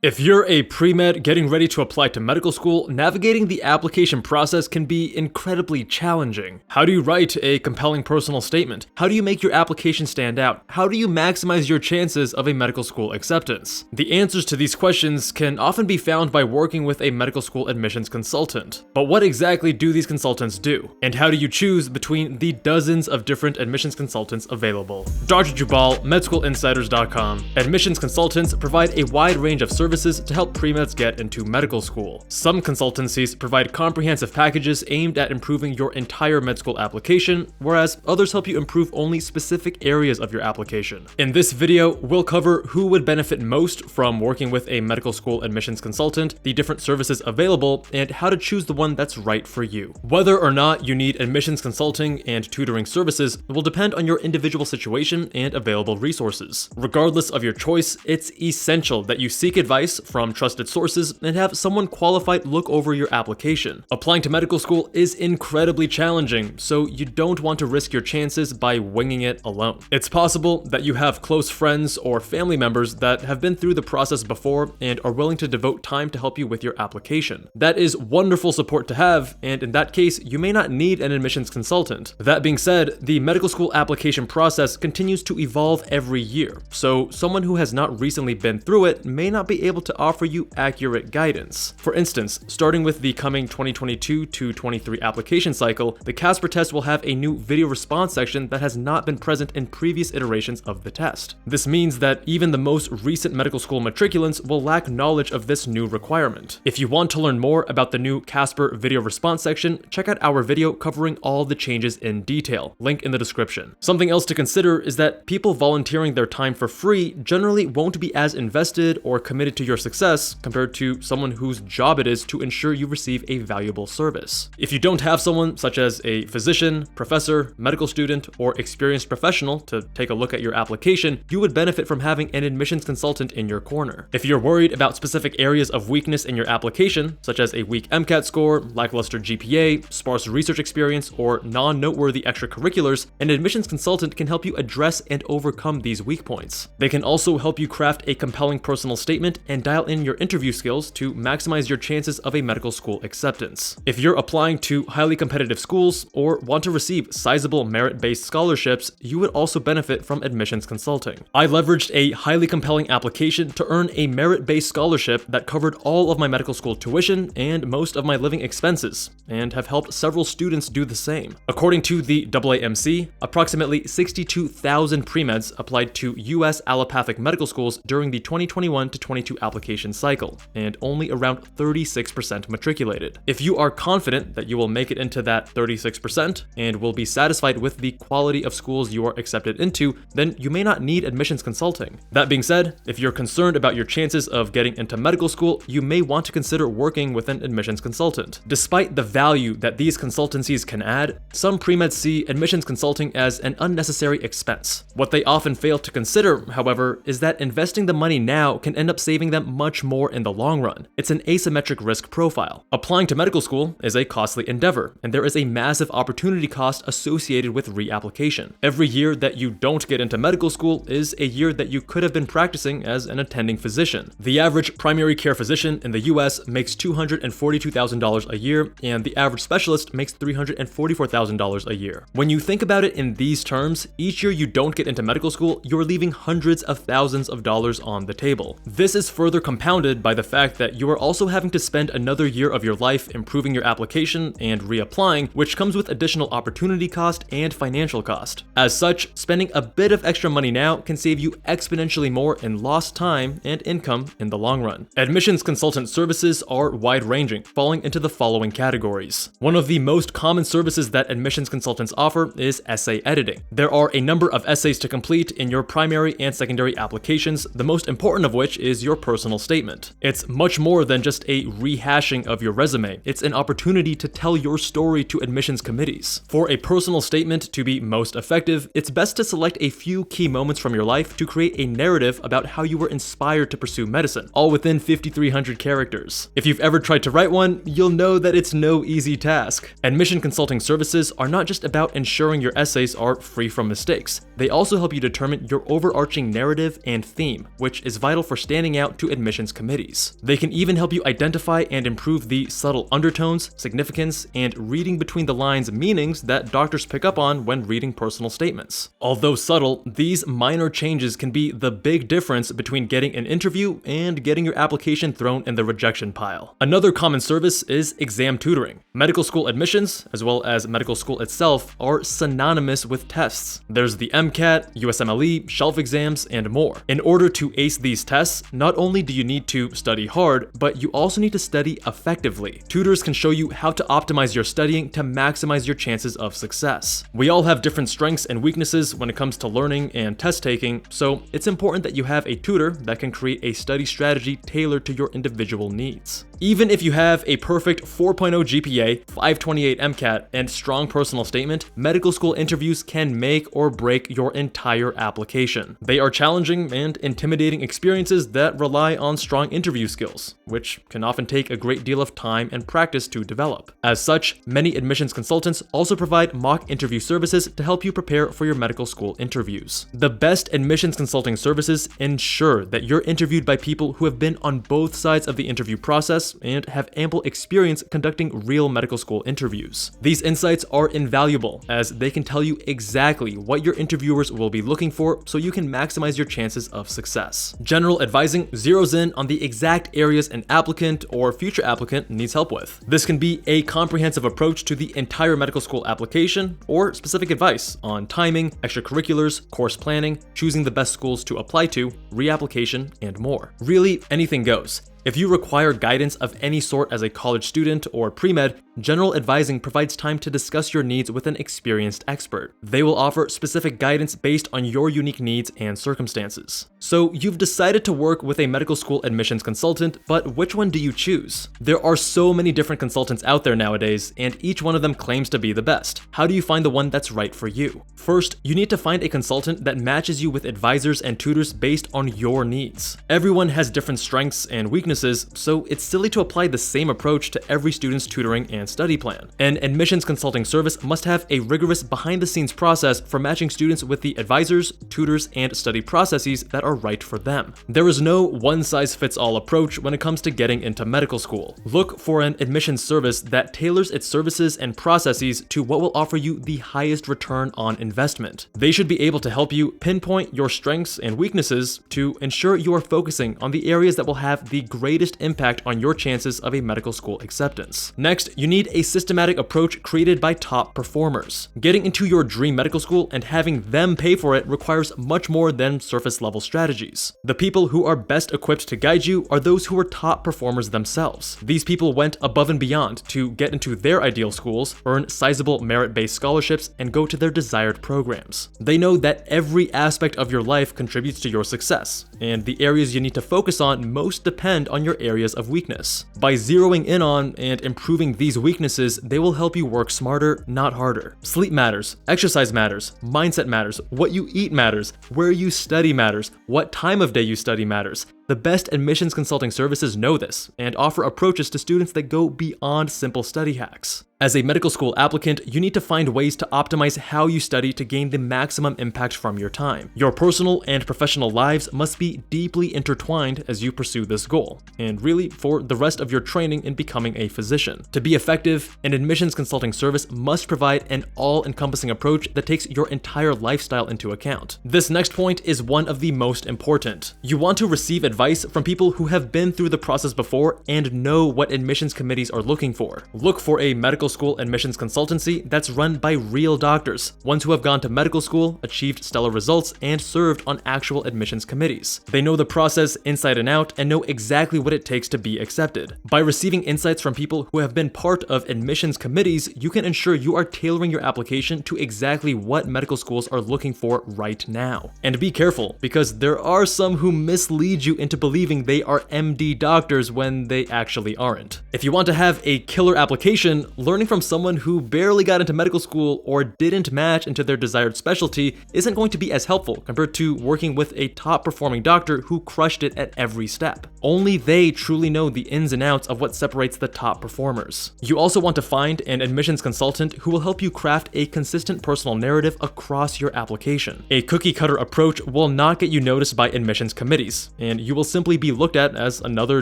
If you're a pre-med getting ready to apply to medical school, navigating the application process can be incredibly challenging. How do you write a compelling personal statement? How do you make your application stand out? How do you maximize your chances of a medical school acceptance? The answers to these questions can often be found by working with a medical school admissions consultant. But what exactly do these consultants do? And how do you choose between the dozens of different admissions consultants available? Dr. Jubal, MedSchoolInsiders.com. Admissions consultants provide a wide range of services to help pre-meds get into medical school. Some consultancies provide comprehensive packages aimed at improving your entire med school application, whereas others help you improve only specific areas of your application. In this video, we'll cover who would benefit most from working with a medical school admissions consultant, the different services available, and how to choose the one that's right for you. Whether or not you need admissions consulting and tutoring services will depend on your individual situation and available resources. Regardless of your choice, it's essential that you seek advice from trusted sources and have someone qualified look over your application. Applying to medical school is incredibly challenging, so you don't want to risk your chances by winging it alone. It's possible that you have close friends or family members that have been through the process before and are willing to devote time to help you with your application. That is wonderful support to have, and in that case, you may not need an admissions consultant. That being said, the medical school application process continues to evolve every year, so someone who has not recently been through it may not be able to offer you accurate guidance. For instance, starting with the coming 2022 to 23 application cycle, the Casper test will have a new video response section that has not been present in previous iterations of the test. This means that even the most recent medical school matriculants will lack knowledge of this new requirement. If you want to learn more about the new Casper video response section, check out our video covering all the changes in detail, link in the description. Something else to consider is that people volunteering their time for free generally won't be as invested or committed to your success compared to someone whose job it is to ensure you receive a valuable service. If you don't have someone such as a physician, professor, medical student, or experienced professional to take a look at your application, you would benefit from having an admissions consultant in your corner. If you're worried about specific areas of weakness in your application, such as a weak MCAT score, lackluster GPA, sparse research experience, or non-noteworthy extracurriculars, an admissions consultant can help you address and overcome these weak points. They can also help you craft a compelling personal statement and dial in your interview skills to maximize your chances of a medical school acceptance. If you're applying to highly competitive schools or want to receive sizable merit-based scholarships, you would also benefit from admissions consulting. I leveraged a highly compelling application to earn a merit-based scholarship that covered all of my medical school tuition and most of my living expenses, and have helped several students do the same. According to the AAMC, approximately 62,000 pre-meds applied to U.S. allopathic medical schools during the 2021 to 22 application cycle, and only around 36% matriculated. If you are confident that you will make it into that 36% and will be satisfied with the quality of schools you are accepted into, then you may not need admissions consulting. That being said, if you're concerned about your chances of getting into medical school, you may want to consider working with an admissions consultant. Despite the value that these consultancies can add, some pre-meds see admissions consulting as an unnecessary expense. What they often fail to consider, however, is that investing the money now can end up saving them much more in the long run. It's an asymmetric risk profile. Applying to medical school is a costly endeavor, and there is a massive opportunity cost associated with reapplication. Every year that you don't get into medical school is a year that you could have been practicing as an attending physician. The average primary care physician in the US makes $242,000 a year, and the average specialist makes $344,000 a year. When you think about it in these terms, each year you don't get into medical school, you're leaving hundreds of thousands of dollars on the table. This is further compounded by the fact that you are also having to spend another year of your life improving your application and reapplying, which comes with additional opportunity cost and financial cost. As such, spending a bit of extra money now can save you exponentially more in lost time and income in the long run. Admissions consultant services are wide-ranging, falling into the following categories. One of the most common services that admissions consultants offer is essay editing. There are a number of essays to complete in your primary and secondary applications, the most important of which is your personal statement. It's much more than just a rehashing of your resume. It's an opportunity to tell your story to admissions committees. For a personal statement to be most effective, it's best to select a few key moments from your life to create a narrative about how you were inspired to pursue medicine, all within 5,300 characters. If you've ever tried to write one, you'll know that it's no easy task. Admission consulting services are not just about ensuring your essays are free from mistakes. They also help you determine your overarching narrative and theme, which is vital for standing out out to admissions committees. They can even help you identify and improve the subtle undertones, significance, and reading between the lines meanings that doctors pick up on when reading personal statements. Although subtle, these minor changes can be the big difference between getting an interview and getting your application thrown in the rejection pile. Another common service is exam tutoring. Medical school admissions, as well as medical school itself, are synonymous with tests. There's the MCAT, USMLE, shelf exams, and more. In order to ace these tests, not only do you need to study hard, but you also need to study effectively. Tutors can show you how to optimize your studying to maximize your chances of success. We all have different strengths and weaknesses when it comes to learning and test taking, so it's important that you have a tutor that can create a study strategy tailored to your individual needs. Even if you have a perfect 4.0 GPA, 528 MCAT, and strong personal statement, medical school interviews can make or break your entire application. They are challenging and intimidating experiences that rely on strong interview skills, which can often take a great deal of time and practice to develop. As such, many admissions consultants also provide mock interview services to help you prepare for your medical school interviews. The best admissions consulting services ensure that you're interviewed by people who have been on both sides of the interview process and have ample experience conducting real medical school interviews. These insights are invaluable as they can tell you exactly what your interviewers will be looking for so you can maximize your chances of success. General advising zeroes in on the exact areas an applicant or future applicant needs help with. This can be a comprehensive approach to the entire medical school application or specific advice on timing, extracurriculars, course planning, choosing the best schools to apply to, reapplication, and more. Really, anything goes. If you require guidance of any sort as a college student or pre-med, general advising provides time to discuss your needs with an experienced expert. They will offer specific guidance based on your unique needs and circumstances. So you've decided to work with a medical school admissions consultant, but which one do you choose? There are so many different consultants out there nowadays, and each one of them claims to be the best. How do you find the one that's right for you? First, you need to find a consultant that matches you with advisors and tutors based on your needs. Everyone has different strengths and weaknesses, so it's silly to apply the same approach to every student's tutoring and study plan. An admissions consulting service must have a rigorous behind-the-scenes process for matching students with the advisors, tutors, and study processes that are right for them. There is no one-size-fits-all approach when it comes to getting into medical school. Look for an admissions service that tailors its services and processes to what will offer you the highest return on investment. They should be able to help you pinpoint your strengths and weaknesses to ensure you are focusing on the areas that will have the greatest impact on your chances of a medical school acceptance. Next, you need a systematic approach created by top performers. Getting into your dream medical school and having them pay for it requires much more than surface-level strategies. The people who are best equipped to guide you are those who are top performers themselves. These people went above and beyond to get into their ideal schools, earn sizable merit-based scholarships, and go to their desired programs. They know that every aspect of your life contributes to your success, and the areas you need to focus on most depend on your areas of weakness. By zeroing in on and improving these weaknesses, they will help you work smarter, not harder. Sleep matters, exercise matters, mindset matters, what you eat matters, where you study matters, what time of day you study matters. The best admissions consulting services know this and offer approaches to students that go beyond simple study hacks. As a medical school applicant, you need to find ways to optimize how you study to gain the maximum impact from your time. Your personal and professional lives must be deeply intertwined as you pursue this goal, and really for the rest of your training in becoming a physician. To be effective, an admissions consulting service must provide an all-encompassing approach that takes your entire lifestyle into account. This next point is one of the most important. You want to receive advice from people who have been through the process before and know what admissions committees are looking for. Look for a medical school admissions consultancy that's run by real doctors, ones who have gone to medical school, achieved stellar results, and served on actual admissions committees. They know the process inside and out and know exactly what it takes to be accepted. By receiving insights from people who have been part of admissions committees, you can ensure you are tailoring your application to exactly what medical schools are looking for right now. And be careful, because there are some who mislead you into believing they are MD doctors when they actually aren't. If you want to have a killer application, learning from someone who barely got into medical school or didn't match into their desired specialty isn't going to be as helpful compared to working with a top performing doctor who crushed it at every step. Only they truly know the ins and outs of what separates the top performers. You also want to find an admissions consultant who will help you craft a consistent personal narrative across your application. A cookie cutter approach will not get you noticed by admissions committees, and you you will simply be looked at as another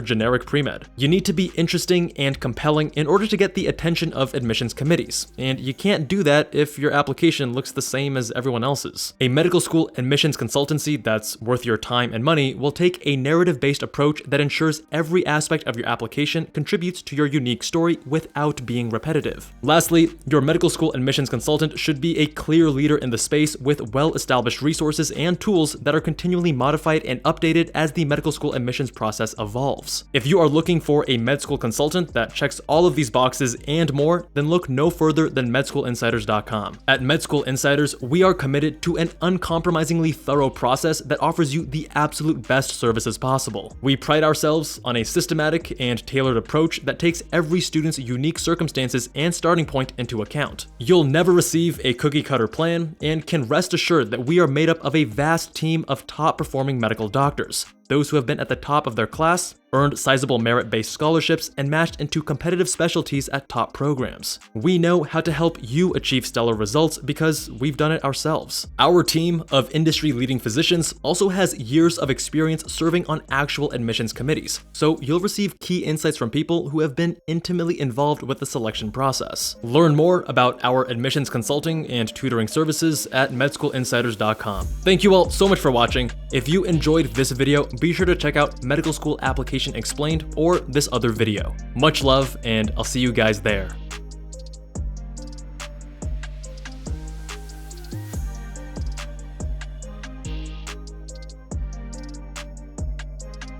generic pre-med. You need to be interesting and compelling in order to get the attention of admissions committees, and you can't do that if your application looks the same as everyone else's. A medical school admissions consultancy that's worth your time and money will take a narrative-based approach that ensures every aspect of your application contributes to your unique story without being repetitive. Lastly, your medical school admissions consultant should be a clear leader in the space with well-established resources and tools that are continually modified and updated as the medical school admissions process evolves. If you are looking for a med school consultant that checks all of these boxes and more, then look no further than medschoolinsiders.com. At Med School Insiders, we are committed to an uncompromisingly thorough process that offers you the absolute best services possible. We pride ourselves on a systematic and tailored approach that takes every student's unique circumstances and starting point into account. You'll never receive a cookie-cutter plan and can rest assured that we are made up of a vast team of top-performing medical doctors. Those who have been at the top of their class, earned sizable merit-based scholarships, and matched into competitive specialties at top programs. We know how to help you achieve stellar results because we've done it ourselves. Our team of industry-leading physicians also has years of experience serving on actual admissions committees, so you'll receive key insights from people who have been intimately involved with the selection process. Learn more about our admissions consulting and tutoring services at medschoolinsiders.com. Thank you all so much for watching. If you enjoyed this video, be sure to check out Medical School Application Explained or this other video. Much love, and I'll see you guys there.